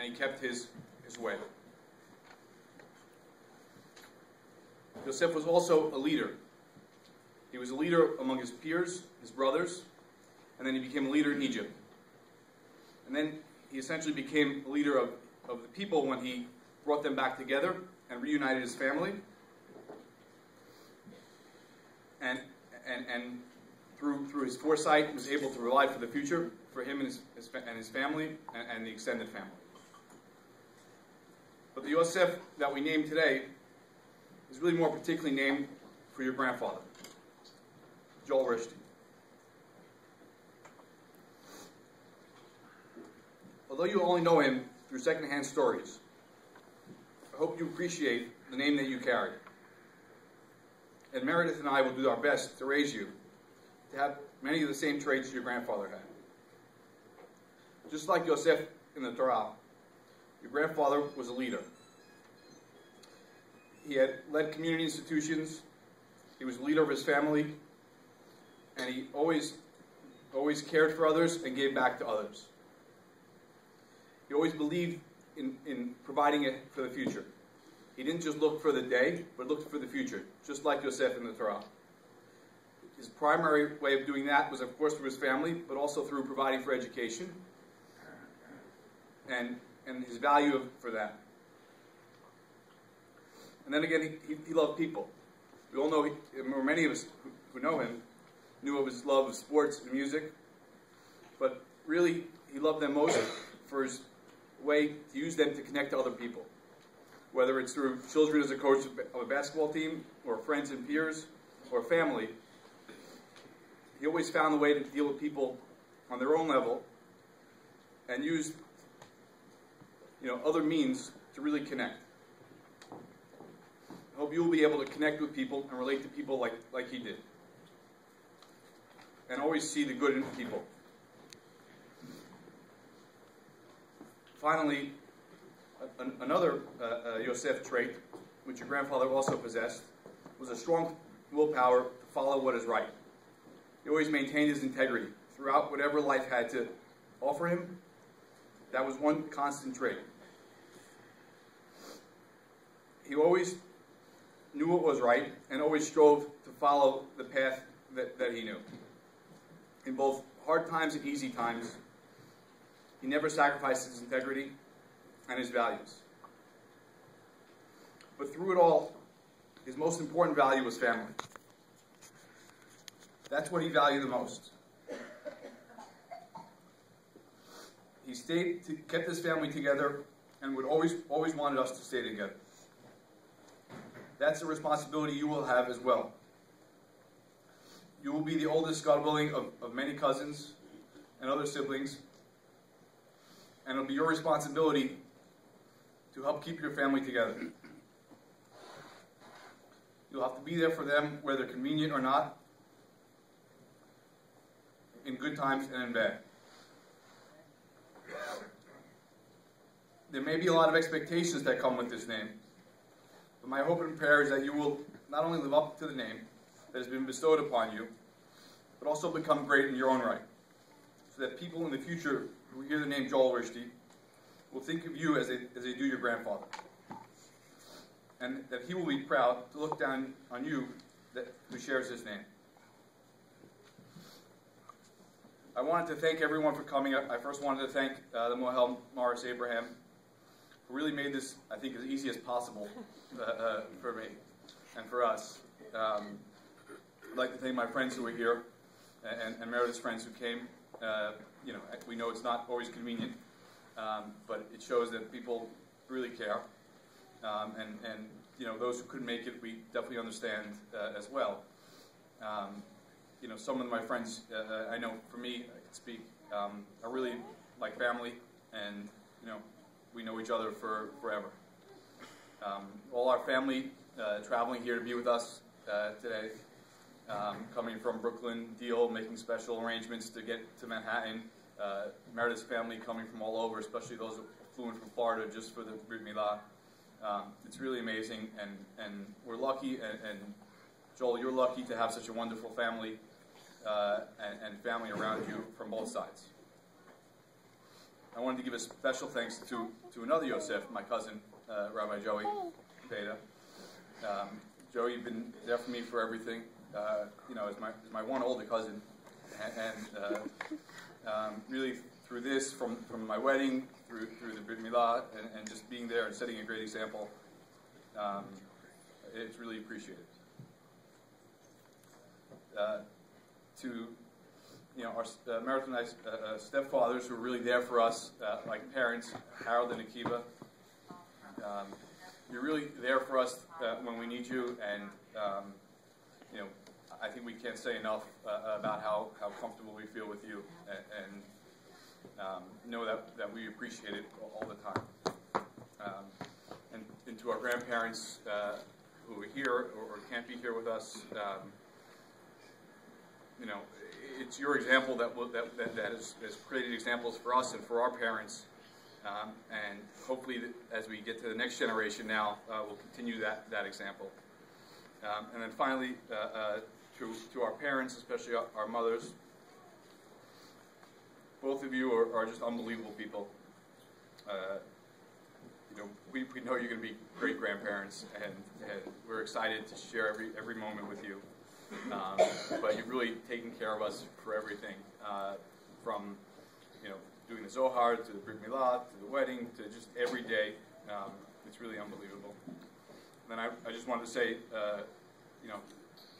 and he kept his way. Yosef was also a leader. He was a leader among his peers, his brothers, and then he became a leader in Egypt. And then he essentially became a leader of the people when he brought them back together and reunited his family. And through his foresight, was able to provide for the future for him and his family and the extended family. But the Yosef that we name today is really more particularly named for your grandfather, Joel Rishti. Although you only know him through secondhand stories, I hope you appreciate the name that you carry. And Meredith and I will do our best to raise you to have many of the same traits your grandfather had. Just like Yosef in the Torah, your grandfather was a leader. He had led community institutions, he was a leader of his family, and he always cared for others and gave back to others. He always believed in providing it for the future. He didn't just look for the day, but looked for the future, just like Yosef in the Torah. His primary way of doing that was, of course, through his family, but also through providing for education and his value for that. And then again, he loved people. We all know, or many of us who know him, knew of his love of sports and music, but really, he loved them most for his way to use them to connect to other people. Whether it's through children as a coach of a basketball team, or friends and peers, or family, he always found a way to deal with people on their own level and used other means to really connect. I hope you'll be able to connect with people and relate to people like he did. And always see the good in people. Finally, another Yosef trait, which your grandfather also possessed, was a strong willpower to follow what is right. He always maintained his integrity throughout whatever life had to offer him. That was one constant trait. He always knew what was right and always strove to follow the path that he knew. In both hard times and easy times, he never sacrificed his integrity and his values. But through it all, his most important value was family. That's what he valued the most. He kept his family together and would always wanted us to stay together. That's a responsibility you will have as well. You will be the oldest, God willing, of many cousins and other siblings, and it'll be your responsibility to help keep your family together. You'll have to be there for them, whether convenient or not, in good times and in bad. There may be a lot of expectations that come with this name, but my hope and prayer is that you will not only live up to the name that has been bestowed upon you, but also become great in your own right, so that people in the future who hear the name Joel Rishti will think of you as they do your grandfather, and that he will be proud to look down on you who shares his name. I wanted to thank everyone for coming. I first wanted to thank the Mohel Morris Abraham, who really made this, I think, as easy as possible for me and for us. I'd like to thank my friends who were here and Meredith's friends who came. We know it's not always convenient, but it shows that people really care. And those who couldn't make it, we definitely understand as well. Some of my friends, I know for me, I can speak, are really like family, and we know each other for forever. All our family traveling here to be with us today, coming from Brooklyn, Deal, making special arrangements to get to Manhattan. Meredith's family coming from all over, especially those who flew in from Florida just for the Brit Milah. It's really amazing, and we're lucky, and Joel, you're lucky to have such a wonderful family and family around you from both sides. I wanted to give a special thanks to another Yosef, my cousin, Rabbi Joey Beta. Joey, you've been there for me for everything. As my one older cousin, and really through this, from my wedding through the Brit Milah, and just being there and setting a great example, it's really appreciated. To our Marathonite stepfathers who are really there for us, like parents, Harold and Akiva. You're really there for us when we need you, and I think we can't say enough about how comfortable we feel with you, and know that we appreciate it all the time. And to our grandparents who are here or can't be here with us, it's your example that has created examples for us and for our parents. And hopefully, as we get to the next generation now, we'll continue that example. And then finally, to our parents, especially our mothers, both of you are just unbelievable people. We know you're going to be great grandparents, and we're excited to share every moment with you. But you've really taken care of us for everything, from doing the Zohar to the Brit Milah to the wedding to just every day. It's really unbelievable. Then I just wanted to say, a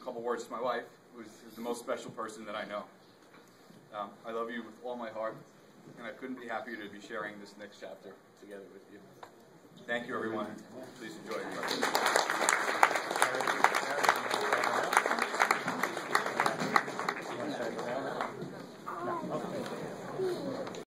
couple words to my wife, who's the most special person that I know. I love you with all my heart, and I couldn't be happier to be sharing this next chapter together with you. Thank you, everyone. Please enjoy.